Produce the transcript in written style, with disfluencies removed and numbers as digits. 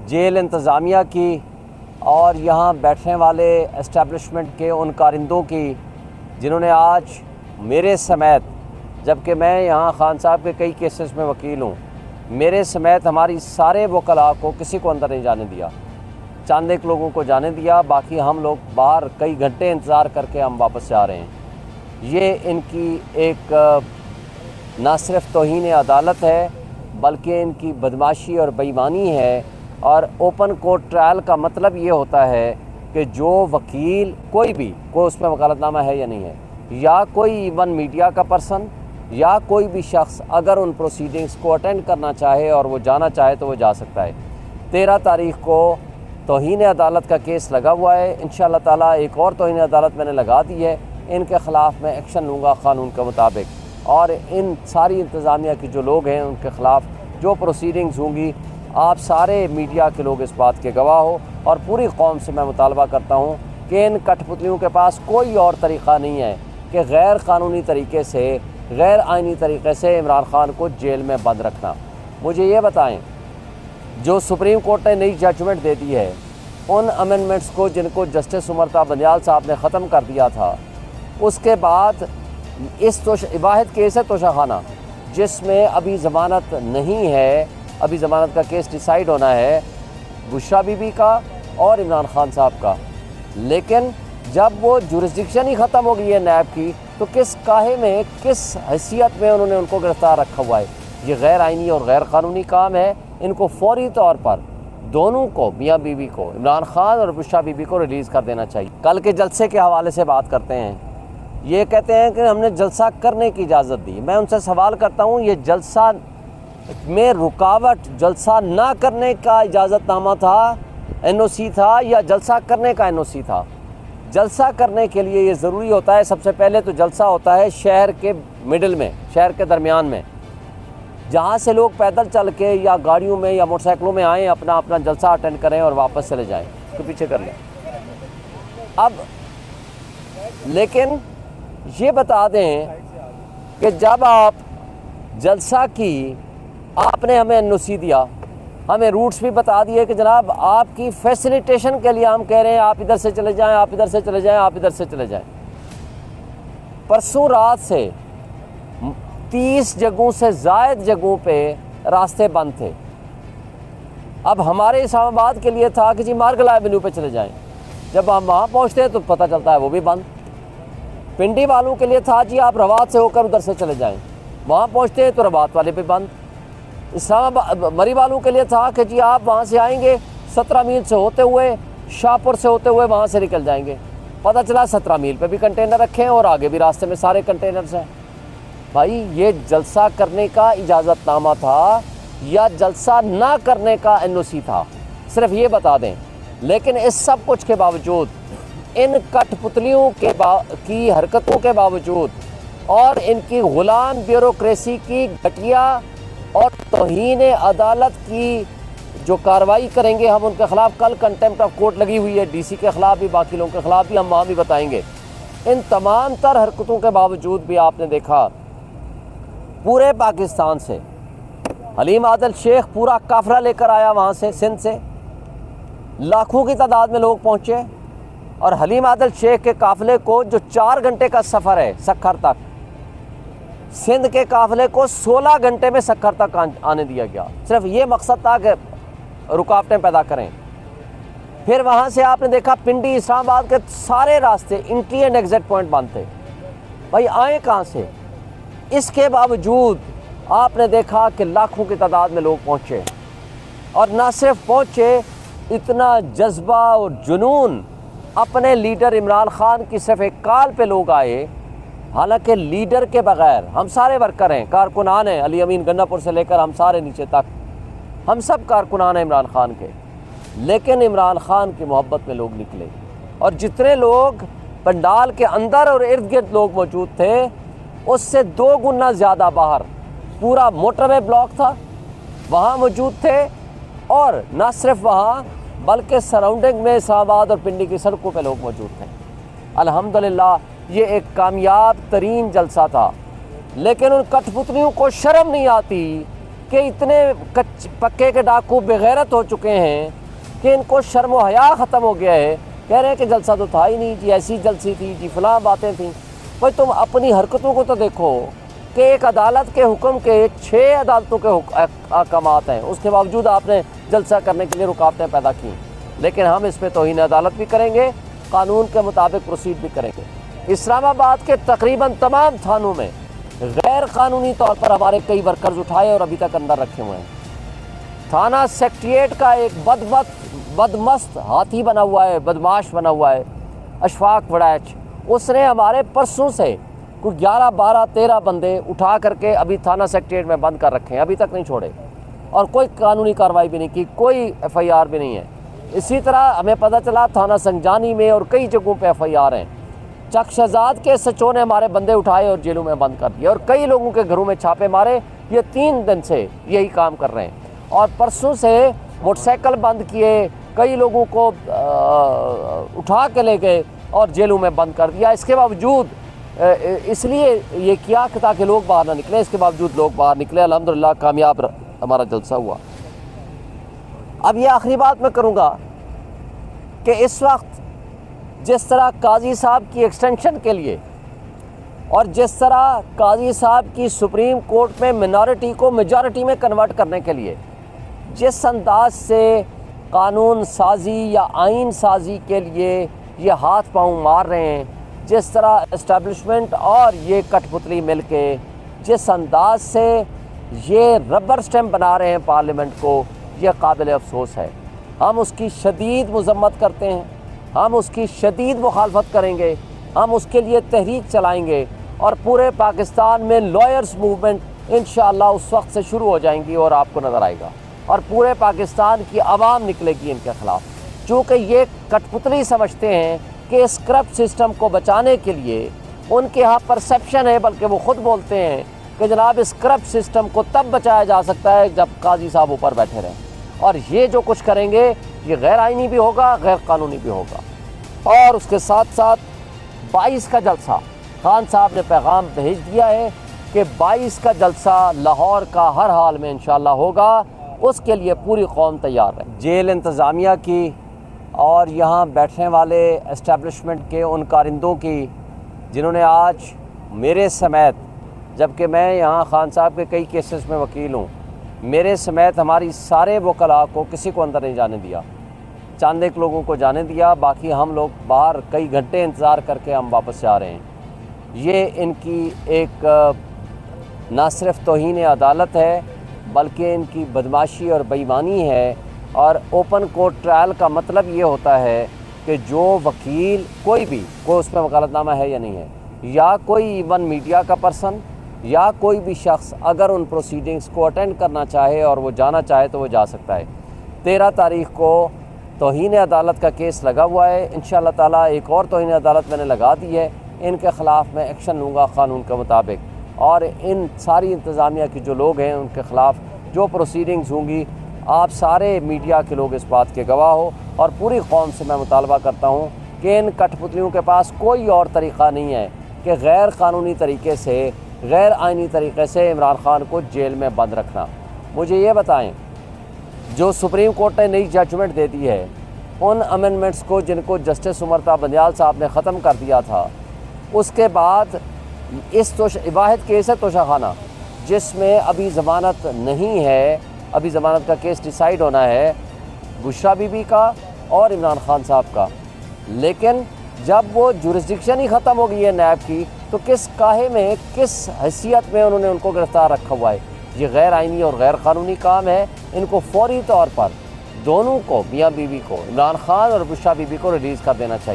Jail इंतज़ामिया की और यहाँ बैठने वाले एस्टेब्लिशमेंट के उन कारिंदों की जिन्होंने आज मेरे समेत, जबकि मैं यहाँ खान साहब के कई केसेस में वकील हूँ, मेरे समेत हमारी सारे वकला को किसी को अंदर नहीं जाने दिया, चंद एक लोगों को जाने दिया, बाकी हम लोग बाहर कई घंटे इंतज़ार करके हम वापस से आ रहे हैं। ये इनकी एक ना सिर्फ तौहीन अदालत है बल्कि इनकी बदमाशी और बेईमानी है। और ओपन कोर्ट ट्रायल का मतलब ये होता है कि जो वकील कोई उसमें वकालतनामा है या नहीं है, या कोई इवन मीडिया का पर्सन या कोई भी शख्स अगर उन प्रोसीडिंग्स को अटेंड करना चाहे और वो जाना चाहे तो वो जा सकता है। 13 तारीख़ को तौहीन अदालत का केस लगा हुआ है। इंशाअल्लाह ताला एक और तौहीन अदालत मैंने लगा दी है। इनके ख़िलाफ़ मैं एक्शन लूँगा क़ानून के मुताबिक, और इन सारी इंतज़ामिया के जो लोग हैं उनके ख़िलाफ़ जो प्रोसीडिंग्स होंगी, आप सारे मीडिया के लोग इस बात के गवाह हो। और पूरी कौम से मैं मुतालबा करता हूँ कि इन कठपुतलियों के पास कोई और तरीक़ा नहीं है कि गैर क़ानूनी तरीके से, गैर आइनी तरीके से इमरान ख़ान को जेल में बंद रखना। मुझे ये बताएं, जो सुप्रीम कोर्ट ने नई जजमेंट दे दी है, उन अमेंडमेंट्स को जिनको जस्टिस उमर बंदियाल साहब ने ख़त्म कर दिया था, उसके बाद इस वाहिद केस है तोशाखाना जिसमें अभी ज़मानत नहीं है, अभी ज़मानत का केस डिसाइड होना है बुशरा बीबी का और इमरान ख़ान साहब का। लेकिन जब वो जुरिस्डिक्शन ही ख़त्म हो गई है नैब की, तो किस काहे में, किस हैसियत में उन्होंने उनको गिरफ़्तार रखा हुआ है? ये गैर आइनी और गैर क़ानूनी काम है। इनको फौरी तौर पर दोनों को, मियाँ बीवी को, इमरान ख़ान और बुशरा बीबी को रिलीज़ कर देना चाहिए। कल के जलसे के हवाले से बात करते हैं। ये कहते हैं कि हमने जलसा करने की इजाज़त दी। मैं उनसे सवाल करता हूँ, ये जलसा में रुकावट जलसा ना करने का इजाज़तनामा था, NOC था, या जलसा करने का NOC था? जलसा करने के लिए ये ज़रूरी होता है, सबसे पहले तो जलसा होता है शहर के मिडिल में, शहर के दरमियान में, जहाँ से लोग पैदल चल के या गाड़ियों में या मोटरसाइकिलों में आएँ, अपना अपना जलसा अटेंड करें और वापस चले जाएँ, तो पीछे कर लें। अब लेकिन ये बता दें कि जब आप जलसा की, आपने हमें NOC दिया, हमें रूट्स भी बता दिए कि जनाब आपकी फैसिलिटेशन के लिए हम कह रहे हैं आप इधर से चले जाएं, आप इधर से चले जाएं, आप इधर से चले जाएं। परसों रात से 30 जगहों से ज़ायद जगहों पे रास्ते बंद थे। अब हमारे इस्लामाबाद के लिए था कि जी मार्गला एवेन्यू पे चले जाएं। जब हम वहाँ पहुँचते हैं तो पता चलता है वो भी बंद। पिंडी वालों के लिए था जी आप रवात से होकर उधर से चले जाएं, वहाँ पहुँचते हैं तो रवात वाले भी बंद। इस्लामाबाद मरी वालों के लिए था कि जी आप वहाँ से आएंगे 17 मील से होते हुए, शाहपुर से होते हुए वहाँ से निकल जाएंगे। पता चला 17 मील पे भी कंटेनर रखे हैं और आगे भी रास्ते में सारे कंटेनर्स हैं। भाई ये जलसा करने का इजाज़तनामा था या जलसा ना करने का NOC था? सिर्फ ये बता दें। लेकिन इस सब कुछ के बावजूद, इन कठपुतलियों की हरकतों के बावजूद और इनकी ग़ुलाम ब्यूरोक्रेसी की घटिया और तौहीन अदालत की जो कार्रवाई करेंगे हम उनके ख़िलाफ़, कल कंटेम्प्ट ऑफ कोर्ट लगी हुई है DC के ख़िलाफ़ भी, बाकी लोगों के ख़िलाफ़ भी, हम वहाँ भी बताएंगे। इन तमाम तर हरकतों के बावजूद भी आपने देखा पूरे पाकिस्तान से हलीम आदिल शेख पूरा काफ़िला लेकर आया, वहाँ से सिंध से लाखों की तादाद में लोग पहुँचे, और हलीम आदिल शेख के काफ़िले को जो 4 घंटे का सफ़र है सक्खर तक, सिंध के काफ़िले को 16 घंटे में सक्खर तक आने दिया गया। सिर्फ ये मकसद था कि रुकावटें पैदा करें। फिर वहाँ से आपने देखा पिंडी इस्लामाबाद के सारे रास्ते, एंट्री एंड एग्ज़िट पॉइंट बंद थे। भाई आए कहाँ से? इसके बावजूद आपने देखा कि लाखों की तादाद में लोग पहुँचे, और ना सिर्फ पहुँचे, इतना जज्बा और जुनून अपने लीडर इमरान ख़ान की सिर्फ एक कॉल पे लोग आए। हालांकि लीडर के बग़ैर हम सारे वर्कर हैं, कारकुनान हैं, अली अमीन गन्नापुर से लेकर हम सारे नीचे तक, हम सब कारकुनान हैं इमरान ख़ान के। लेकिन इमरान ख़ान की मोहब्बत में लोग निकले, और जितने लोग पंडाल के अंदर और इर्द गिर्द लोग मौजूद थे, उससे 2 गुना ज़्यादा बाहर पूरा मोटरवे ब्लॉक था, वहाँ मौजूद थे। और न सिर्फ वहाँ बल्कि सराउंडिंग में इस्लामाबाद और पिंडी की सड़कों पे लोग मौजूद थे। अल्हम्दुलिल्लाह ये एक कामयाब तरीन जलसा था। लेकिन उन कठपुतलियों को शर्म नहीं आती कि इतने पक्के के डाकू बेगैरत हो चुके हैं कि इनको शर्म व हया ख़त्म हो गया है। कह रहे हैं कि जलसा तो था ही नहीं जी, ऐसी जलसी थी जी, फलां बातें थी। भाई तुम अपनी हरकतों को तो देखो कि एक अदालत के हुक्म के 6 अदालतों के अहकामात हैं, उसके बावजूद आपने जलसा करने के लिए रुकावटें पैदा की। लेकिन हम इस पर तौहीन अदालत भी करेंगे, कानून के मुताबिक प्रोसीड भी करेंगे। इस्लामाबाद के तकरीबन तमाम थानों में गैर कानूनी तौर पर हमारे कई वर्कर्स उठाए और अभी तक अंदर रखे हुए हैं। थाना सेक्रेटेरिएट का एक बदमस्त हाथी बना हुआ है, बदमाश बना हुआ है, अशफाक वड़ैच, उसने हमारे परसों से कुछ 11, 12, 13 बंदे उठा करके अभी थाना सेक्रेटेरिएट में बंद कर रखे हैं, अभी तक नहीं छोड़े और कोई कानूनी कार्रवाई भी नहीं की, कोई FIR भी नहीं है। इसी तरह हमें पता चला थाना संजानी में और कई जगहों पे FIR हैं। चक शहजाद के SHO ने हमारे बंदे उठाए और जेलों में बंद कर दिए और कई लोगों के घरों में छापे मारे। ये 3 दिन से यही काम कर रहे हैं और परसों से मोटरसाइकिल बंद किए, कई लोगों को उठा के ले गए और जेलों में बंद कर दिया। इसके बावजूद इसलिए ये किया कि ताकि लोग बाहर ना निकले, इसके बावजूद लोग बाहर निकले। अल्हम्दुलिल्लाह कामयाब हमारा जलसा हुआ। अब ये आखिरी बात मैं करूँगा कि इस वक्त जिस तरह काजी साहब की एक्सटेंशन के लिए और जिस तरह काजी साहब की सुप्रीम कोर्ट में मिनॉरिटी को मेजॉरिटी में कन्वर्ट करने के लिए जिस अंदाज से कानून साजी या आइन साजी के लिए ये हाथ पांव मार रहे हैं, जिस तरह एस्टेब्लिशमेंट और ये कठपुतली मिलके जिस अंदाज से ये रबर स्टैम्प बना रहे हैं पार्लियामेंट को, ये काबिल अफसोस है। हम उसकी शदीद मजम्मत करते हैं, हम उसकी शदीद मुखालफत करेंगे, हम उसके लिए तहरीक चलाएंगे और पूरे पाकिस्तान में लॉयर्स मूवमेंट इंशाअल्लाह उस वक्त से शुरू हो जाएंगी और आपको नज़र आएगा और पूरे पाकिस्तान की आवाम निकलेगी इनके ख़िलाफ़। चूँकि ये कठपुतली समझते हैं कि इस करप्ट सिस्टम को बचाने के लिए उनके यहाँ परसेप्शन है, बल्कि वो ख़ुद बोलते हैं कि जनाब इस करप्ट सिस्टम को तब बचाया जा सकता है जब काजी साहब ऊपर बैठे रहें और ये जो कुछ करेंगे ये गैर आइनी भी होगा, गैर कानूनी भी होगा। और उसके साथ साथ 22 का जलसा, खान साहब ने पैगाम भेज दिया है कि 22 का जलसा लाहौर का हर हाल में इंशाअल्लाह होगा, उसके लिए पूरी कौम तैयार है। जेल इंतज़ामिया की और यहाँ बैठने वाले एस्टेब्लिशमेंट के उन कारिंदों की जिन्होंने आज मेरे समेत, जबकि मैं यहाँ खान साहब के कई केसेस में वकील हूँ, मेरे समेत हमारी सारे वकला को किसी को अंदर नहीं जाने दिया, चंद एक लोगों को जाने दिया, बाकी हम लोग बाहर कई घंटे इंतज़ार करके हम वापस जा रहे हैं। ये इनकी एक ना सिर्फ तौहीन अदालत है बल्कि इनकी बदमाशी और बेईमानी है। और ओपन कोर्ट ट्रायल का मतलब ये होता है कि जो वकील कोई उसमें वकालतनामा है या नहीं है, या कोई इवन मीडिया का पर्सन या कोई भी शख्स अगर उन प्रोसीडिंग्स को अटेंड करना चाहे और वो जाना चाहे तो वो जा सकता है। 13 तारीख़ को तौहीन अदालत का केस लगा हुआ है, इंशाअल्लाह ताला एक और तौहीन अदालत मैंने लगा दी है, इनके ख़िलाफ़ मैं एक्शन लूँगा कानून के मुताबिक। और इन सारी इंतज़ामिया के जो लोग हैं उनके ख़िलाफ़ जो प्रोसीडिंग्स होंगी, आप सारे मीडिया के लोग इस बात के गवाह हो और पूरी कौम से मैं मुतालबा करता हूँ कि इन कठपुतलियों के पास कोई और तरीक़ा नहीं है कि गैर कानूनी तरीके से, गैर आइनी तरीके से इमरान ख़ान को जेल में बंद रखना। मुझे ये बताएं, जो सुप्रीम कोर्ट ने नई जजमेंट दे दी है, उन अमेंडमेंट्स को जिनको जस्टिस उमरता बंदियाल साहब ने ख़त्म कर दिया था, उसके बाद इस वाहिद केस है तोशाखाना जिसमें अभी ज़मानत नहीं है, अभी ज़मानत का केस डिसाइड होना है बुशरा बीबी का और इमरान ख़ान साहब का। लेकिन जब वो जुरिस्डिक्शन ही ख़त्म हो गई है नैब की, तो किस काहे में, किस हैसियत में उन्होंने उनको गिरफ़्तार रखा हुआ है? ये गैर आइनी और गैर कानूनी काम है। इनको फौरी तौर पर दोनों को, मियाँ बीवी को, इमरान ख़ान और बुशरा बीबी को रिलीज़ कर देना चाहिए।